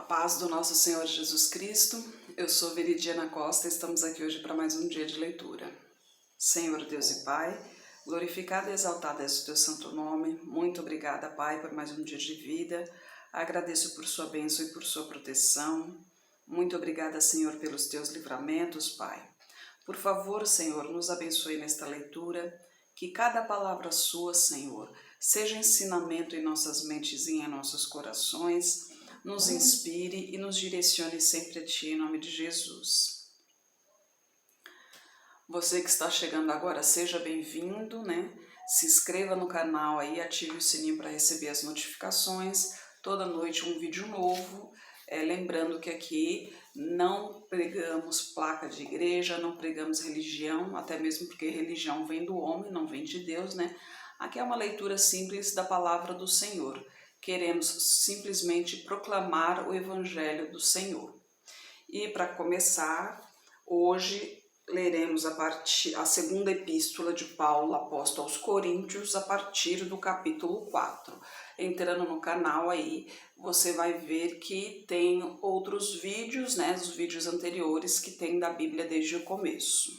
paz do nosso Senhor Jesus Cristo, eu sou Veridiana Costa e estamos aqui hoje para mais um dia de leitura. Senhor Deus e Pai, glorificado e exaltado é o teu santo nome, muito obrigada, Pai, por mais um dia de vida, agradeço por sua bênção e por sua proteção, muito obrigada, Senhor, pelos teus livramentos, Pai. Por favor, Senhor, nos abençoe nesta leitura, que cada palavra sua, Senhor, seja ensinamento em nossas mentes e em nossos corações, nos inspire e nos direcione sempre a Ti, em nome de Jesus. Você que está chegando agora, seja bem-vindo, né? Se inscreva no canal aí, ative o sininho para receber as notificações. Toda noite um vídeo novo. Lembrando que aqui não pregamos placa de igreja, não pregamos religião, até mesmo porque religião vem do homem, não vem de Deus, né? Aqui é uma leitura simples da palavra do Senhor. Queremos simplesmente proclamar o Evangelho do Senhor. E para começar, hoje leremos a segunda epístola de Paulo, apóstolo aos Coríntios, a partir do capítulo 4. Entrando no canal aí, você vai ver que tem outros vídeos, né, os vídeos anteriores que tem da Bíblia desde o começo.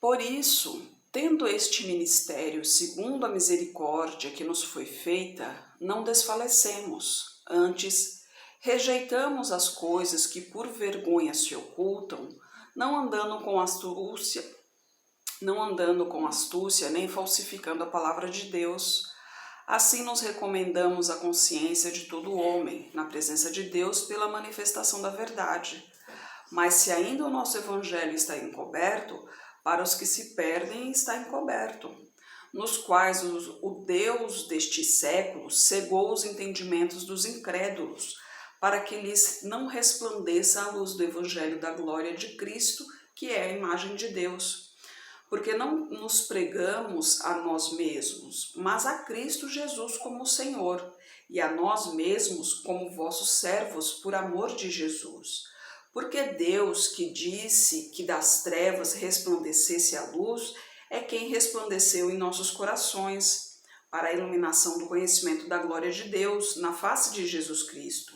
Por isso, tendo este ministério segundo a misericórdia que nos foi feita, não desfalecemos, antes rejeitamos as coisas que por vergonha se ocultam, não andando com astúcia nem falsificando a palavra de Deus. Assim nos recomendamos à consciência de todo homem, na presença de Deus, pela manifestação da verdade. Mas se ainda o nosso evangelho está encoberto, para os que se perdem está encoberto, nos quais o Deus deste século cegou os entendimentos dos incrédulos, para que lhes não resplandeça a luz do evangelho da glória de Cristo, que é a imagem de Deus. Porque não nos pregamos a nós mesmos, mas a Cristo Jesus como Senhor, e a nós mesmos como vossos servos por amor de Jesus. Porque Deus, que disse que das trevas resplandecesse a luz, é quem resplandeceu em nossos corações, para a iluminação do conhecimento da glória de Deus na face de Jesus Cristo.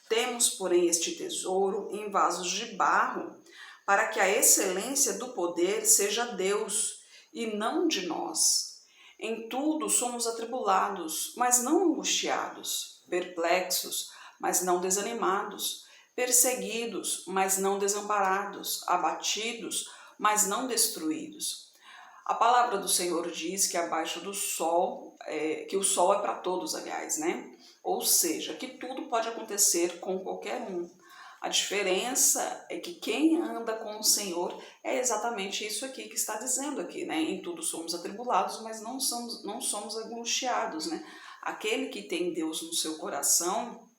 Temos, porém, este tesouro em vasos de barro, para que a excelência do poder seja Deus, e não de nós. Em tudo somos atribulados, mas não angustiados, perplexos, mas não desanimados, perseguidos, mas não desamparados, abatidos, mas não destruídos. A palavra do Senhor diz que abaixo do sol, que o sol é para todos, aliás, né? Ou seja, que tudo pode acontecer com qualquer um. A diferença é que quem anda com o Senhor é exatamente isso aqui que está dizendo aqui, né? Em tudo somos atribulados, mas não somos angustiados, né? Aquele que tem Deus no seu coração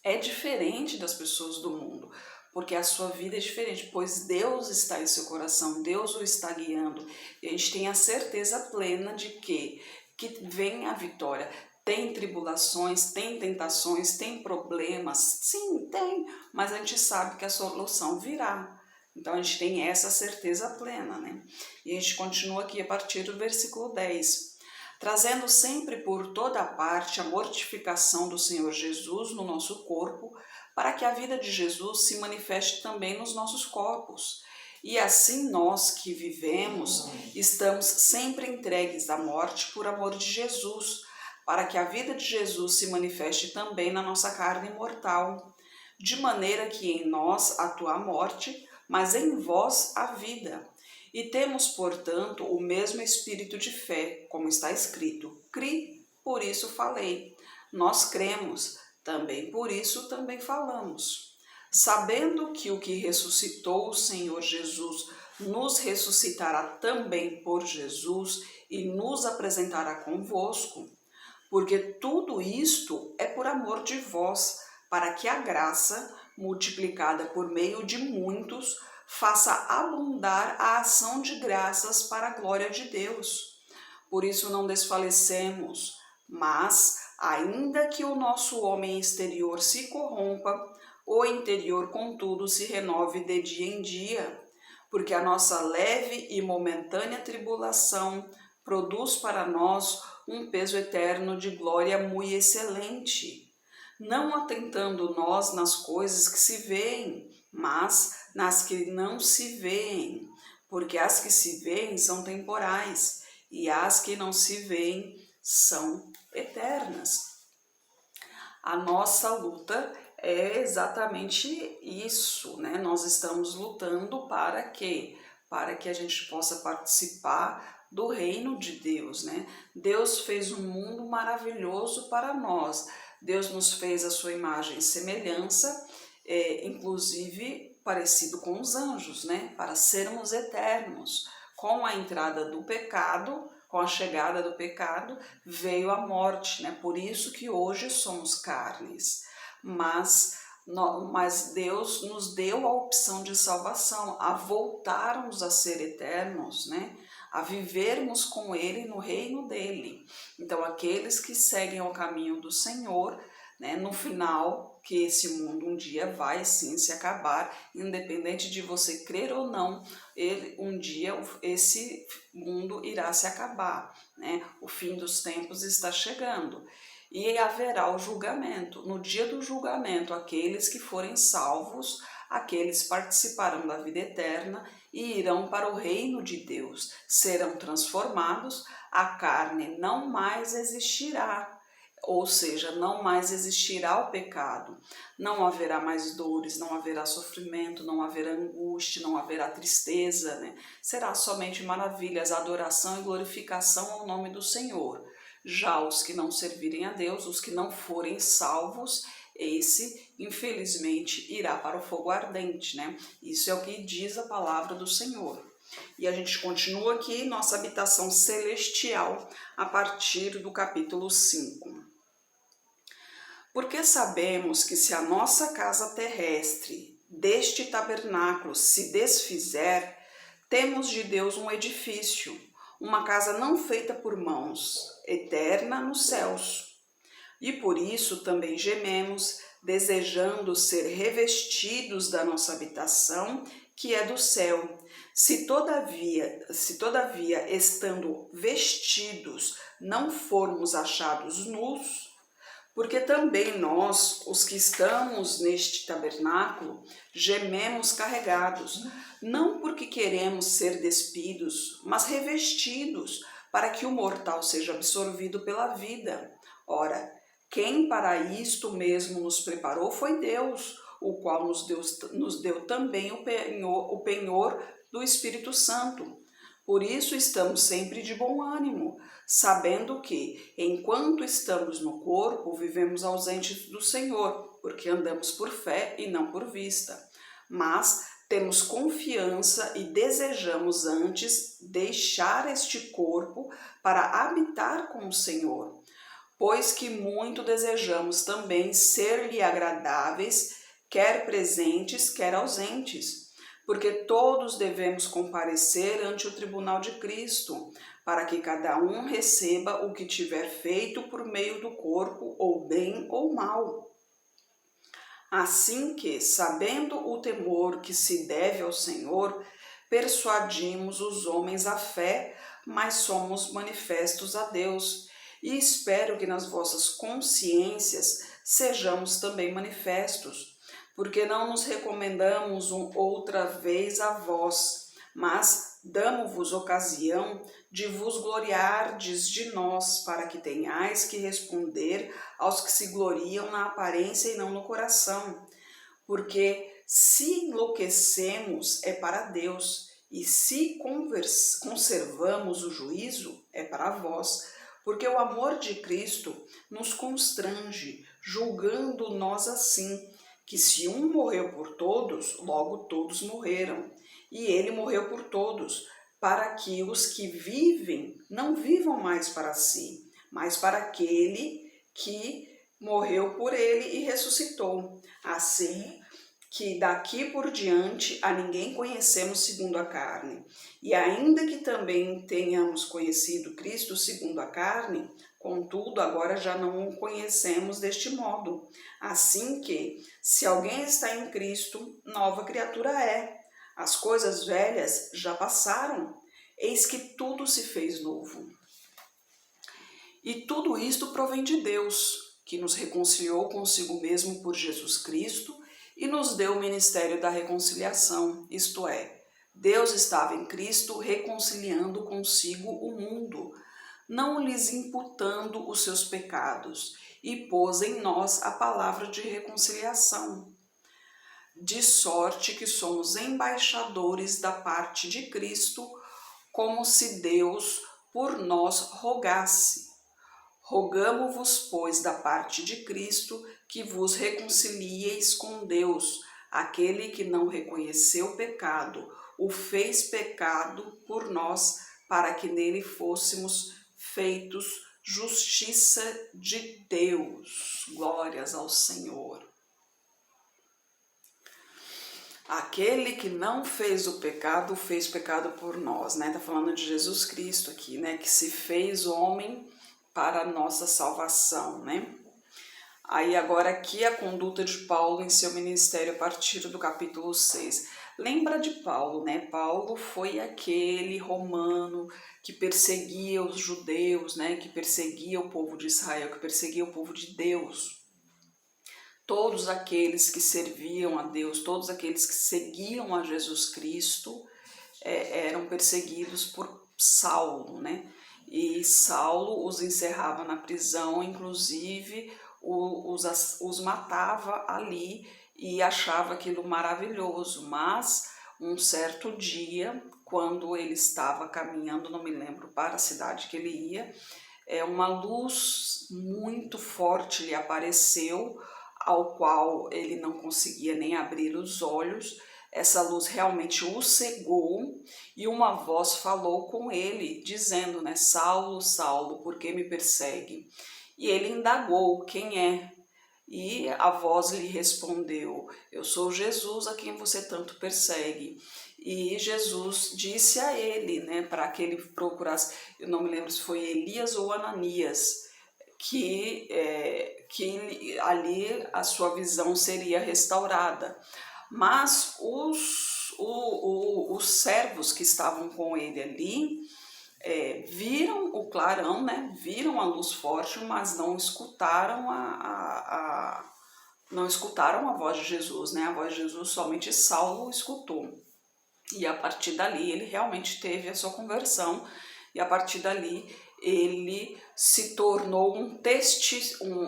é diferente das pessoas do mundo, porque a sua vida é diferente, pois Deus está em seu coração, Deus o está guiando, e a gente tem a certeza plena de que vem a vitória. Tem tribulações, tem tentações, tem problemas, sim, tem, mas a gente sabe que a solução virá. Então a gente tem essa certeza plena, né? E a gente continua aqui a partir do versículo 10. Trazendo sempre por toda parte a mortificação do Senhor Jesus no nosso corpo, para que a vida de Jesus se manifeste também nos nossos corpos. E assim nós que vivemos, estamos sempre entregues à morte por amor de Jesus, para que a vida de Jesus se manifeste também na nossa carne mortal, de maneira que em nós atua a morte, mas em vós a vida. E temos, portanto, o mesmo espírito de fé, como está escrito: cri, por isso falei. Nós cremos, também por isso também falamos. Sabendo que o que ressuscitou o Senhor Jesus nos ressuscitará também por Jesus e nos apresentará convosco, porque tudo isto é por amor de vós, para que a graça, multiplicada por meio de muitos, faça abundar a ação de graças para a glória de Deus. Por isso não desfalecemos, mas, ainda que o nosso homem exterior se corrompa, o interior, contudo, se renove de dia em dia, porque a nossa leve e momentânea tribulação produz para nós um peso eterno de glória muito excelente. não atentando nós nas coisas que se veem, mas nas que não se veem, porque as que se veem são temporais e as que não se veem são eternas. A nossa luta é exatamente isso, né? Nós estamos lutando para quê? Para que a gente possa participar do reino de Deus, né? Deus fez um mundo maravilhoso para nós. Deus nos fez a sua imagem e semelhança, inclusive parecido com os anjos, né? Para sermos eternos. Com a entrada do pecado, com a chegada do pecado, veio a morte, né? Por isso que hoje somos carnes. Mas Deus nos deu a opção de salvação, a voltarmos a ser eternos, né? A vivermos com Ele no reino dele. Então, aqueles que seguem o caminho do Senhor, né, no final, que esse mundo um dia vai sim se acabar, independente de você crer ou não, um dia esse mundo irá se acabar, né? O fim dos tempos está chegando. E haverá o julgamento. No dia do julgamento, aqueles que forem salvos, aqueles participarão da vida eterna e irão para o reino de Deus. Serão transformados, a carne não mais existirá. Ou seja, não mais existirá o pecado, não haverá mais dores, não haverá sofrimento, não haverá angústia, não haverá tristeza, né? Será somente maravilhas, adoração e glorificação ao nome do Senhor. Já os que não servirem a Deus, os que não forem salvos, esse, infelizmente, irá para o fogo ardente, né? Isso é o que diz a palavra do Senhor. E a gente continua aqui nossa habitação celestial a partir do capítulo 5. Porque sabemos que se a nossa casa terrestre deste tabernáculo se desfizer, temos de Deus um edifício, uma casa não feita por mãos, eterna nos céus. E por isso também gememos, desejando ser revestidos da nossa habitação, que é do céu. Se todavia, estando vestidos, não formos achados nus, porque também nós, os que estamos neste tabernáculo, gememos carregados, não porque queremos ser despidos, mas revestidos, para que o mortal seja absorvido pela vida. Ora, quem para isto mesmo nos preparou foi Deus, o qual nos deu também o penhor do Espírito Santo. Por isso estamos sempre de bom ânimo, sabendo que, enquanto estamos no corpo, vivemos ausentes do Senhor, porque andamos por fé e não por vista. Mas temos confiança e desejamos antes deixar este corpo para habitar com o Senhor, pois que muito desejamos também ser-lhe agradáveis, quer presentes, quer ausentes, porque todos devemos comparecer ante o tribunal de Cristo, para que cada um receba o que tiver feito por meio do corpo, ou bem ou mal. Assim que, sabendo o temor que se deve ao Senhor, persuadimos os homens à fé, mas somos manifestos a Deus. E espero que nas vossas consciências sejamos também manifestos, porque não nos recomendamos outra vez a vós, mas damo-vos ocasião de vos gloriardes de nós, para que tenhais que responder aos que se gloriam na aparência e não no coração. Porque se enlouquecemos é para Deus, e se conservamos o juízo é para vós, porque o amor de Cristo nos constrange, julgando nós assim, que se um morreu por todos, logo todos morreram. E ele morreu por todos, para que os que vivem não vivam mais para si, mas para aquele que morreu por ele e ressuscitou. Assim que daqui por diante a ninguém conhecemos segundo a carne. E ainda que também tenhamos conhecido Cristo segundo a carne, contudo, agora já não o conhecemos deste modo. Assim que, se alguém está em Cristo, nova criatura é. As coisas velhas já passaram, eis que tudo se fez novo. E tudo isto provém de Deus, que nos reconciliou consigo mesmo por Jesus Cristo e nos deu o ministério da reconciliação, isto é, Deus estava em Cristo reconciliando consigo o mundo, não lhes imputando os seus pecados, e pôs em nós a palavra de reconciliação. De sorte que somos embaixadores da parte de Cristo, como se Deus por nós rogasse. Rogamo-vos, pois, da parte de Cristo, que vos reconcilieis com Deus. Aquele que não reconheceu o pecado, o fez pecado por nós, para que nele fôssemos feitos justiça de Deus. Glórias ao Senhor. Aquele que não fez o pecado por nós, né? Tá falando de Jesus Cristo aqui, né? Que se fez homem para a nossa salvação, né? Aí agora aqui a conduta de Paulo em seu ministério a partir do capítulo 6. Lembra de Paulo, né? Paulo foi aquele romano que perseguia os judeus, né? Que perseguia o povo de Israel, que perseguia o povo de Deus. Todos aqueles que serviam a Deus, todos aqueles que seguiam a Jesus Cristo eram perseguidos por Saulo, né? E Saulo os encerrava na prisão, inclusive os matava ali e achava aquilo maravilhoso. Mas um certo dia, quando ele estava caminhando, não me lembro, para a cidade que ele ia, uma luz muito forte lhe apareceu, ao qual ele não conseguia nem abrir os olhos. Essa luz realmente o cegou e uma voz falou com ele, dizendo, né, Saulo, Saulo, por que me persegue? E ele indagou, quem é? E a voz lhe respondeu, eu sou Jesus a quem você tanto persegue. E Jesus disse a ele, né, para que ele procurasse, eu não me lembro se foi Elias ou Ananias, que ali a sua visão seria restaurada. Mas os servos que estavam com ele ali viram o clarão, né? Viram a luz forte, mas não escutaram não escutaram a voz de Jesus, né? A voz de Jesus somente Saulo escutou. E a partir dali ele realmente teve a sua conversão, e a partir dali ele se tornou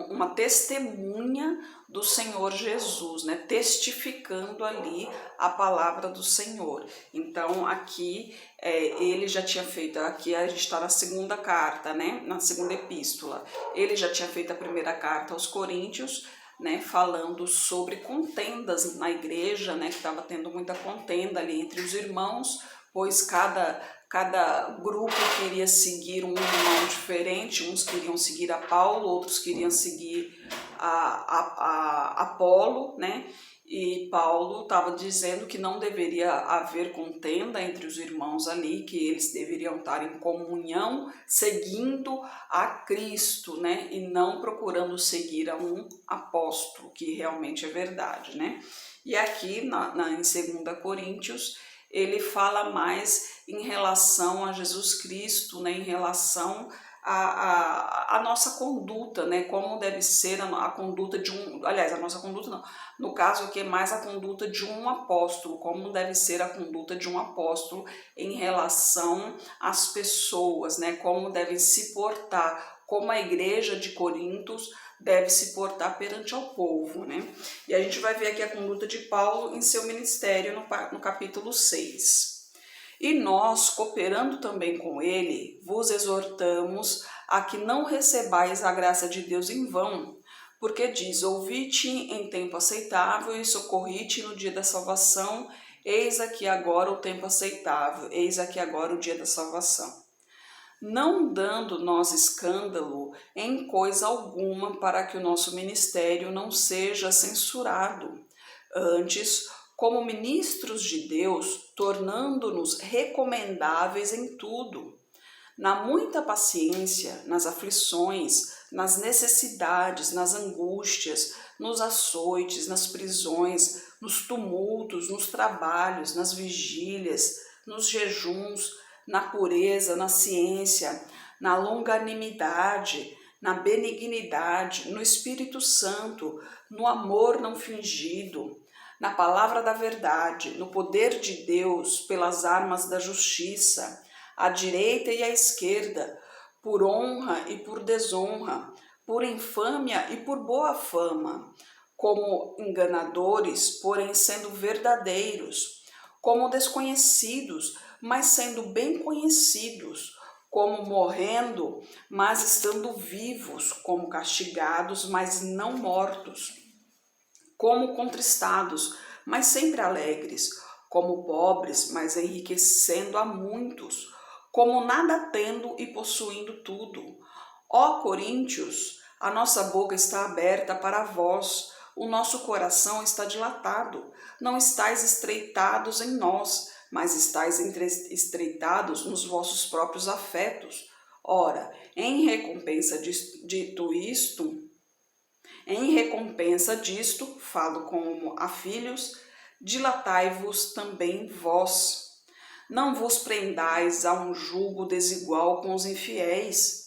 uma testemunha do Senhor Jesus, né? Testificando ali a palavra do Senhor. Então aqui ele já tinha feito, aqui a gente está na segunda carta, né? Na segunda epístola. Ele já tinha feito a primeira carta aos Coríntios, né, falando sobre contendas na igreja, né, que estava tendo muita contenda ali entre os irmãos, pois cada grupo queria seguir um irmão diferente, uns queriam seguir a Paulo, outros queriam seguir a Apolo, né? E Paulo estava dizendo que não deveria haver contenda entre os irmãos ali, que eles deveriam estar em comunhão, seguindo a Cristo, né? E não procurando seguir a um apóstolo, que realmente é verdade, né? E aqui em 2 Coríntios, ele fala mais em relação a Jesus Cristo, né? Em relação a nossa conduta, né? Como deve ser a conduta de aliás, a nossa conduta não, no caso aqui é mais a conduta de um apóstolo, como deve ser a conduta de um apóstolo em relação às pessoas, né? Como devem se portar, como a igreja de Corintos deve se portar perante ao povo, né? E a gente vai ver aqui a conduta de Paulo em seu ministério no capítulo 6. E nós, cooperando também com ele, vos exortamos a que não recebais a graça de Deus em vão, porque diz, ouvi-te em tempo aceitável e socorri-te no dia da salvação, eis aqui agora o tempo aceitável, eis aqui agora o dia da salvação. Não dando nós escândalo em coisa alguma para que o nosso ministério não seja censurado, antes, como ministros de Deus, tornando-nos recomendáveis em tudo, na muita paciência, nas aflições, nas necessidades, nas angústias, nos açoites, nas prisões, nos tumultos, nos trabalhos, nas vigílias, nos jejuns, na pureza, na ciência, na longanimidade, na benignidade, no Espírito Santo, no amor não fingido, na palavra da verdade, no poder de Deus, pelas armas da justiça, à direita e à esquerda, por honra e por desonra, por infâmia e por boa fama, como enganadores, porém sendo verdadeiros, como desconhecidos, mas sendo bem conhecidos, como morrendo, mas estando vivos, como castigados, mas não mortos, como contristados, mas sempre alegres, como pobres, mas enriquecendo a muitos, como nada tendo e possuindo tudo. Ó Coríntios, a nossa boca está aberta para vós, o nosso coração está dilatado. Não estáis estreitados em nós, mas estáis estreitados nos vossos próprios afetos. Ora, em recompensa disto, falo como a filhos, dilatai-vos também vós. Não vos prendais a um jugo desigual com os infiéis,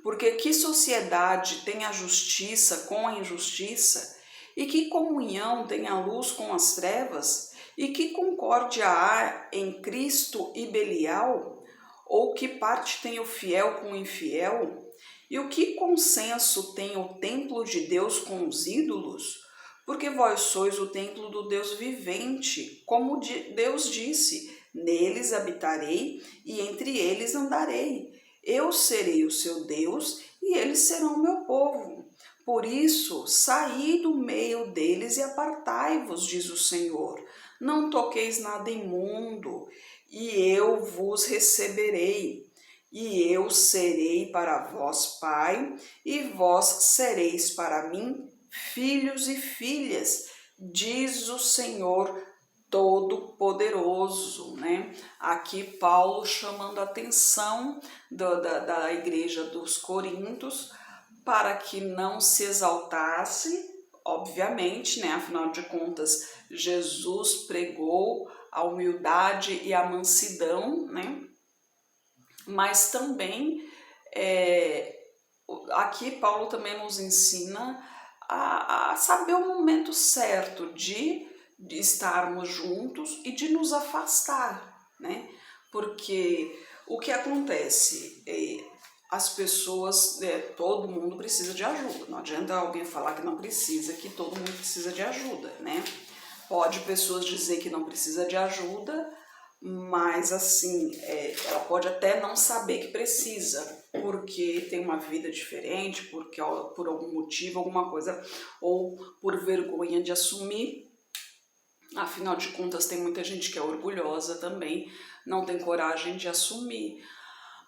porque que sociedade tem a justiça com a injustiça? E que comunhão tem a luz com as trevas? E que concórdia há em Cristo e Belial? Ou que parte tem o fiel com o infiel? E o que consenso tem o templo de Deus com os ídolos? Porque vós sois o templo do Deus vivente, como Deus disse, neles habitarei e entre eles andarei. Eu serei o seu Deus e eles serão o meu povo. Por isso, saí do meio deles e apartai-vos, diz o Senhor. Não toqueis nada imundo, e eu vos receberei. E eu serei para vós pai, e vós sereis para mim filhos e filhas, diz o Senhor Todo-Poderoso, né? Aqui Paulo chamando a atenção da igreja dos Coríntios para que não se exaltasse, obviamente, né? Afinal de contas, Jesus pregou a humildade e a mansidão, né? Mas também, aqui Paulo também nos ensina a saber o momento certo de estarmos juntos e de nos afastar, né? Porque o que acontece? As pessoas, todo mundo precisa de ajuda, não adianta alguém falar que não precisa, que todo mundo precisa de ajuda, né? Pode pessoas dizer que não precisa de ajuda, mas assim, ela pode até não saber que precisa, porque tem uma vida diferente, porque por algum motivo, alguma coisa, ou por vergonha de assumir. Afinal de contas, tem muita gente que é orgulhosa também, não tem coragem de assumir.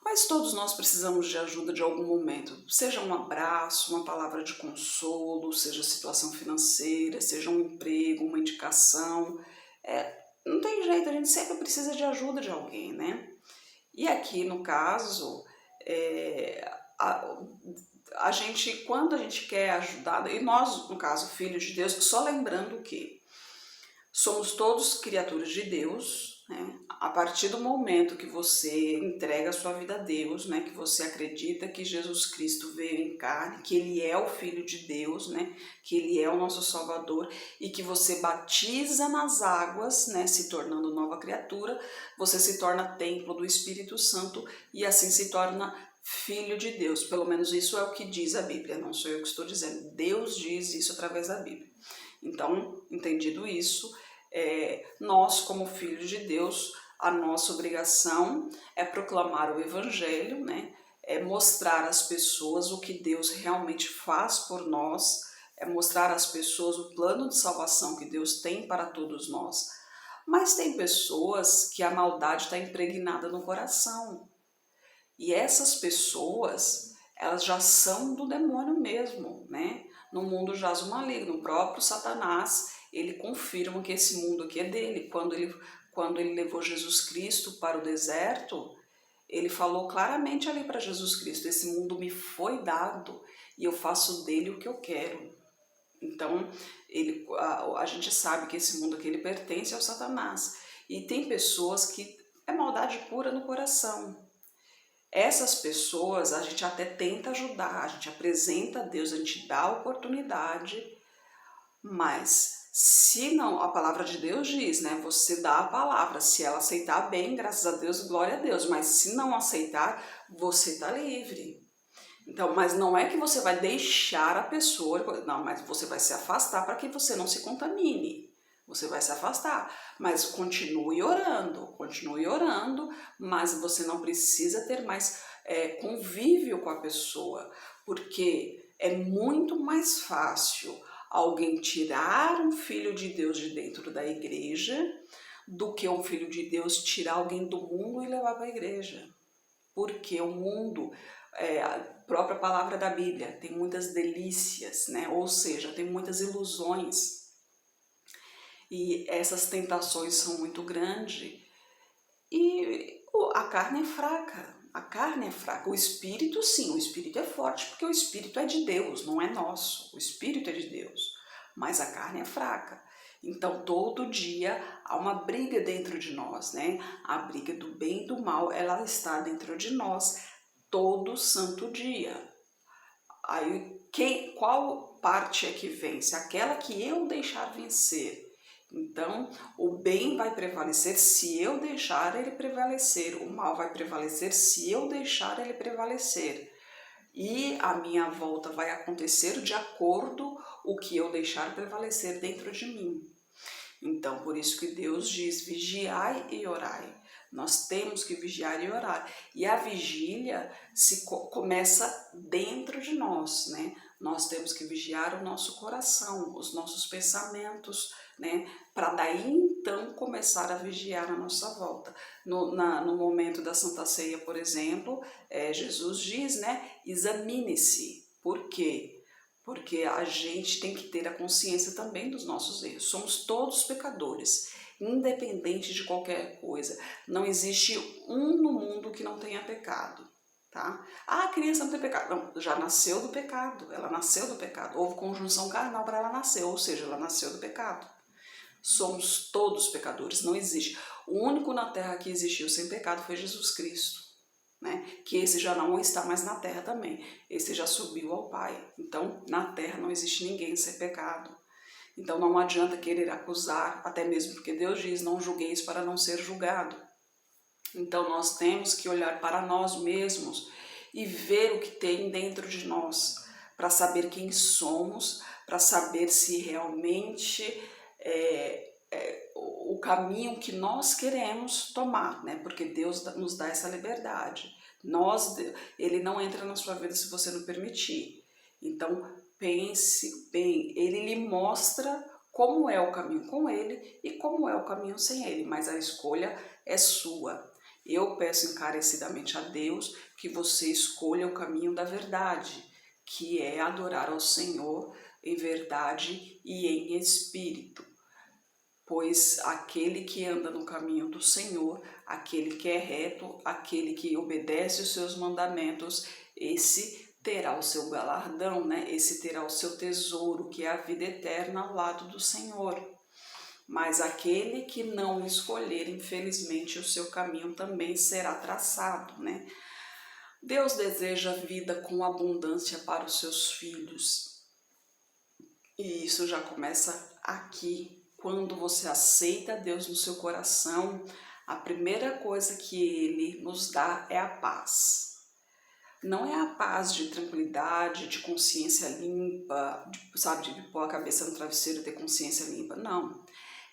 Mas todos nós precisamos de ajuda de algum momento, seja um abraço, uma palavra de consolo, seja situação financeira, seja um emprego, uma indicação. Não tem jeito, a gente sempre precisa de ajuda de alguém, né? E aqui no caso, a gente, quando a gente quer ajudar, e nós, no caso, filhos de Deus, só lembrando que somos todos criaturas de Deus, né? A partir do momento que você entrega a sua vida a Deus, né? Que você acredita que Jesus Cristo veio em carne, que Ele é o Filho de Deus, né? Que Ele é o nosso Salvador e que você batiza nas águas, né? Se tornando nova criatura, você se torna templo do Espírito Santo e assim se torna Filho de Deus. Pelo menos isso é o que diz a Bíblia, não sou eu que estou dizendo. Deus diz isso através da Bíblia. Então, entendido isso, nós, como filhos de Deus, a nossa obrigação é proclamar o Evangelho, né? É mostrar às pessoas o que Deus realmente faz por nós, é mostrar às pessoas o plano de salvação que Deus tem para todos nós. Mas tem pessoas que a maldade está impregnada no coração. E essas pessoas, elas já são do demônio mesmo, né? No mundo jaz o maligno, o próprio Satanás, ele confirma que esse mundo aqui é dele. Quando ele levou Jesus Cristo para o deserto, ele falou claramente ali para Jesus Cristo, esse mundo me foi dado e eu faço dele o que eu quero. Então, a gente sabe que esse mundo aqui ele pertence ao Satanás. E tem pessoas que é maldade pura no coração. Essas pessoas a gente até tenta ajudar, a gente apresenta a Deus, a gente dá a oportunidade, mas se não, a palavra de Deus diz, né? Você dá a palavra, se ela aceitar bem, graças a Deus, glória a Deus, mas se não aceitar, você tá livre. Então, mas não é que você vai deixar a pessoa, não, mas você vai se afastar para que você não se contamine. Você vai se afastar, mas continue orando, mas você não precisa ter mais convívio com a pessoa, porque é muito mais fácil alguém tirar um filho de Deus de dentro da igreja do que um filho de Deus tirar alguém do mundo e levar para a igreja. Porque o mundo, a própria palavra da Bíblia, tem muitas delícias, né? Ou seja, tem muitas ilusões. E essas tentações são muito grandes. E a carne é fraca. A carne é fraca. O espírito, sim, o espírito é forte, porque o espírito é de Deus, não é nosso. O espírito é de Deus. Mas a carne é fraca. Então, todo dia há uma briga dentro de nós, né? A briga do bem e do mal, ela está dentro de nós todo santo dia. Aí, qual parte é que vence? Aquela que eu deixar vencer. Então, o bem vai prevalecer se eu deixar ele prevalecer, o mal vai prevalecer se eu deixar ele prevalecer. E a minha volta vai acontecer de acordo o que eu deixar prevalecer dentro de mim. Então, por isso que Deus diz, vigiai e orai. Nós temos que vigiar e orar. E a vigília começa dentro de nós, né? Nós temos que vigiar o nosso coração, os nossos pensamentos, né? Para daí então começar a vigiar a nossa volta. No momento da Santa Ceia, por exemplo, Jesus diz, né? Examine-se. Por quê? Porque a gente tem que ter a consciência também dos nossos erros. Somos todos pecadores, independente de qualquer coisa. Não existe um no mundo que não tenha pecado, tá? Ah, a criança não tem pecado. Não, já nasceu do pecado, ela nasceu do pecado. Houve conjunção carnal para ela nascer, ou seja, ela nasceu do pecado. Somos todos pecadores, não existe. O único na terra que existiu sem pecado foi Jesus Cristo. Né? Que esse já não está mais na terra também, esse já subiu ao Pai. Então, na terra não existe ninguém sem pecado. Então, não adianta querer acusar, até mesmo porque Deus diz, não julgueis para não ser julgado. Então, nós temos que olhar para nós mesmos e ver o que tem dentro de nós, para saber quem somos, para saber se realmente o caminho que nós queremos tomar, né? Porque Deus nos dá essa liberdade. Ele não entra na sua vida se você não permitir. Então, pense bem, ele lhe mostra como é o caminho com ele e como é o caminho sem ele, mas a escolha é sua. Eu peço encarecidamente a Deus que você escolha o caminho da verdade, que é adorar ao Senhor em verdade e em espírito. Pois aquele que anda no caminho do Senhor, aquele que é reto, aquele que obedece os seus mandamentos, esse terá o seu galardão, né? Esse terá o seu tesouro, que é a vida eterna ao lado do Senhor. Mas aquele que não escolher, infelizmente, o seu caminho também será traçado, né? Deus deseja vida com abundância para os seus filhos. E isso já começa aqui. Quando você aceita Deus no seu coração, a primeira coisa que Ele nos dá é a paz. Não é a paz de tranquilidade, de consciência limpa, de pôr a cabeça no travesseiro e ter consciência limpa. Não.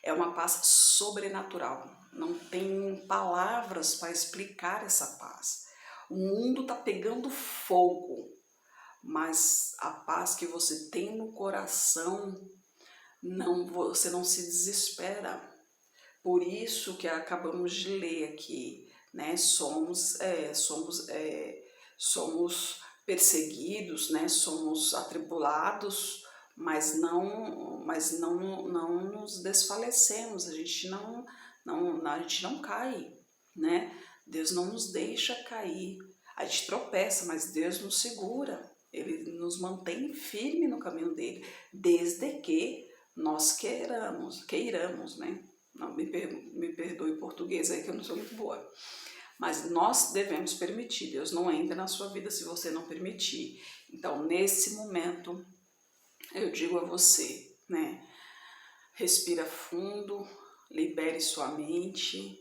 É uma paz sobrenatural. Não tem palavras para explicar essa paz. O mundo está pegando fogo, mas a paz que você tem no coração, você não se desespera. Por isso que acabamos de ler aqui, né? Somos perseguidos, né? Somos atribulados, mas não nos desfalecemos. A gente não cai, né? Deus não nos deixa cair. A gente tropeça, mas Deus nos segura. Ele nos mantém firme no caminho dele, desde que nós queiramos, né? Não, me perdoe o português aí que eu não sou muito boa. mas nós devemos permitir. Deus não entra na sua vida se você não permitir. Então, nesse momento, eu digo a você, né? Respira fundo, libere sua mente,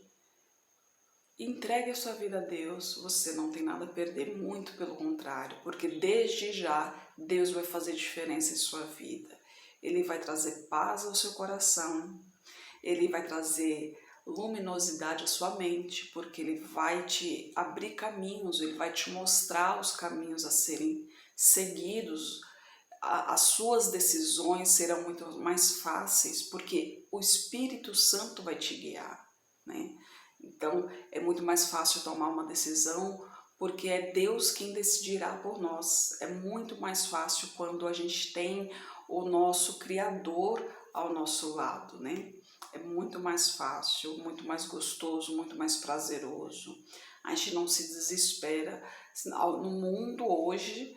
entregue a sua vida a Deus. Você não tem nada a perder, muito pelo contrário, porque desde já Deus vai fazer diferença em sua vida. Ele vai trazer paz ao seu coração, Ele vai trazer luminosidade à sua mente, porque Ele vai te abrir caminhos, Ele vai te mostrar os caminhos a serem seguidos. As suas decisões serão muito mais fáceis, porque o Espírito Santo vai te guiar, né? Então, é muito mais fácil tomar uma decisão, porque é Deus quem decidirá por nós. É muito mais fácil quando a gente tem o nosso Criador ao nosso lado, né? É muito mais fácil, muito mais gostoso, muito mais prazeroso. A gente não se desespera. No mundo hoje,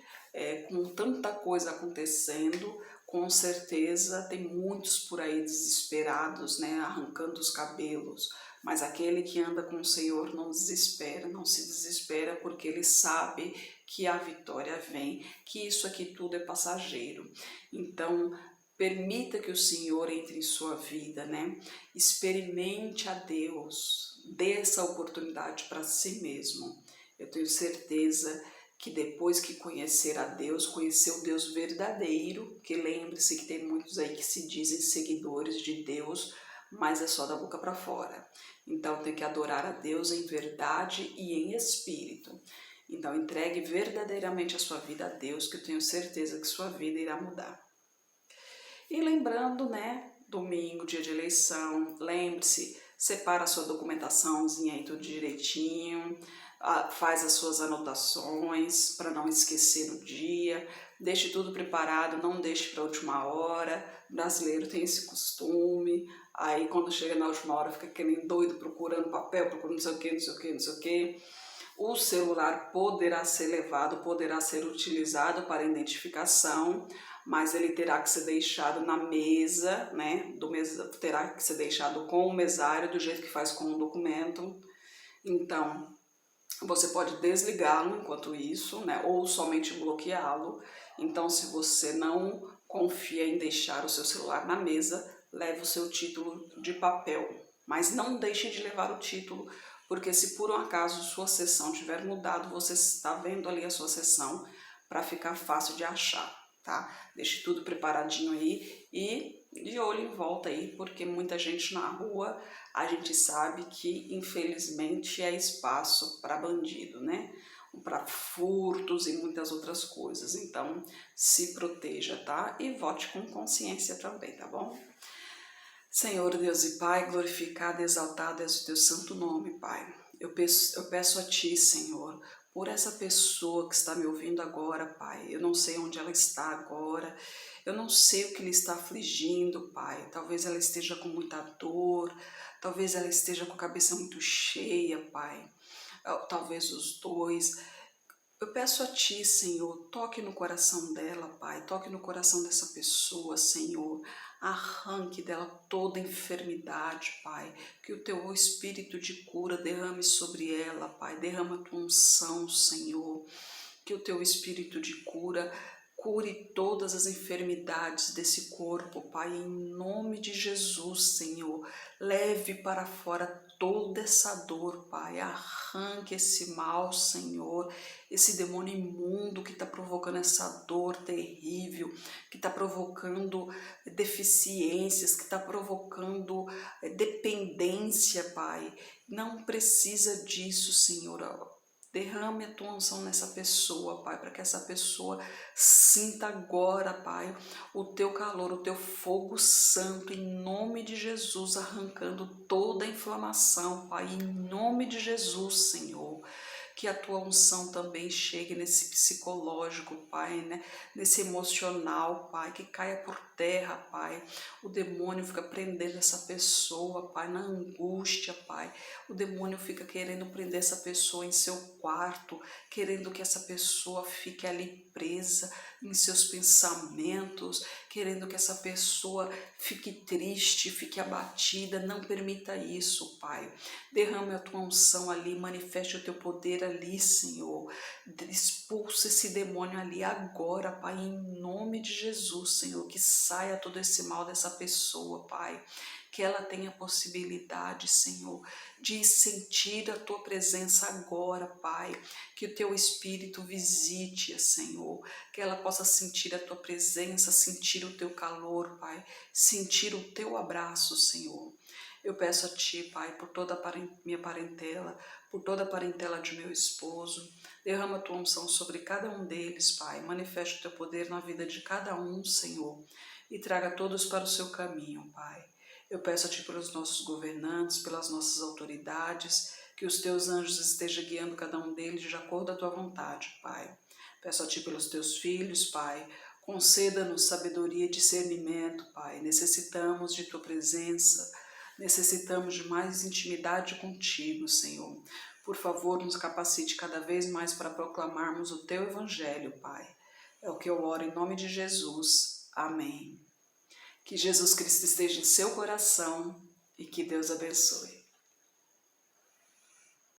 com tanta coisa acontecendo, com certeza tem muitos por aí desesperados, né, arrancando os cabelos, mas aquele que anda com o Senhor não desespera, não se desespera, porque ele sabe que a vitória vem, que isso aqui tudo é passageiro. Então, permita que o Senhor entre em sua vida, né? Experimente a Deus, dê essa oportunidade para si mesmo. Eu tenho certeza que depois que conhecer a Deus, conhecer o Deus verdadeiro, que lembre-se que tem muitos aí que se dizem seguidores de Deus, mas é só da boca para fora. Então tem que adorar a Deus em verdade e em espírito. Então entregue verdadeiramente a sua vida a Deus, que eu tenho certeza que sua vida irá mudar. E lembrando, né, domingo, dia de eleição, lembre-se, separa a sua documentaçãozinha aí tudo direitinho, faz as suas anotações para não esquecer no dia, deixe tudo preparado, não deixe para a última hora. O brasileiro tem esse costume, aí quando chega na última hora fica que nem doido procurando papel, procurando não sei o que, não sei o que, não sei o que. O celular poderá ser levado, poderá ser utilizado para identificação, mas ele terá que ser deixado na mesa, né? Terá que ser deixado com o mesário, do jeito que faz com o documento. Então, você pode desligá-lo enquanto isso, né? Ou somente bloqueá-lo. Então, se você não confia em deixar o seu celular na mesa, leve o seu título de papel. Mas não deixe de levar o título, porque se por um acaso sua sessão tiver mudado, você está vendo ali a sua sessão para ficar fácil de achar, tá? Deixe tudo preparadinho aí e de olho em volta aí, porque muita gente na rua, a gente sabe que infelizmente é espaço para bandido, né? Para furtos e muitas outras coisas. Então, se proteja, tá? E vote com consciência também, tá bom? Senhor Deus e Pai, glorificado e exaltado és o teu santo nome, Pai. Eu peço a Ti, Senhor, por essa pessoa que está me ouvindo agora, Pai. Eu não sei onde ela está agora, eu não sei o que lhe está afligindo, Pai. Talvez ela esteja com muita dor, talvez ela esteja com a cabeça muito cheia, Pai. Talvez os dois. Eu peço a Ti, Senhor, toque no coração dela, Pai, toque no coração dessa pessoa, Senhor, arranque dela toda enfermidade, Pai, que o Teu Espírito de cura derrame sobre ela, Pai, derrama a Tua unção, Senhor, que o Teu Espírito de cura cure todas as enfermidades desse corpo, Pai, em nome de Jesus, Senhor. Leve para fora toda essa dor, Pai. Arranque esse mal, Senhor. Esse demônio imundo que está provocando essa dor terrível, que está provocando deficiências, que está provocando dependência, Pai. Não precisa disso, Senhor. Derrame a tua unção nessa pessoa, Pai, para que essa pessoa sinta agora, Pai, o teu calor, o teu fogo santo, em nome de Jesus, arrancando toda a inflamação, Pai, em nome de Jesus, Senhor. Que a tua unção também chegue nesse psicológico, Pai, né? Nesse emocional, Pai, que caia por terra, Pai. O demônio fica prendendo essa pessoa, Pai, na angústia, Pai. O demônio fica querendo prender essa pessoa em seu quarto, querendo que essa pessoa fique ali presa. em seus pensamentos, querendo que essa pessoa fique triste, fique abatida. Não permita isso, Pai. Derrame a tua unção ali, manifeste o teu poder ali, Senhor. Expulse esse demônio ali agora, Pai, em nome de Jesus, Senhor. Que saia todo esse mal dessa pessoa, Pai. Que ela tenha possibilidade, Senhor, de sentir a tua presença agora, Pai. Que o teu Espírito visite-a, Senhor. Que ela possa sentir a tua presença, sentir o teu calor, Pai. Sentir o teu abraço, Senhor. Eu peço a Ti, Pai, por toda a minha parentela, por toda a parentela de meu esposo. Derrama a tua unção sobre cada um deles, Pai. Manifeste o teu poder na vida de cada um, Senhor. E traga todos para o seu caminho, Pai. Eu peço a Ti pelos nossos governantes, pelas nossas autoridades, que os Teus anjos estejam guiando cada um deles de acordo com a Tua vontade, Pai. Peço a Ti pelos Teus filhos, Pai. Conceda-nos sabedoria e discernimento, Pai. Necessitamos de Tua presença, necessitamos de mais intimidade contigo, Senhor. Por favor, nos capacite cada vez mais para proclamarmos o Teu Evangelho, Pai. É o que eu oro em nome de Jesus. Amém. Que Jesus Cristo esteja em seu coração e que Deus abençoe.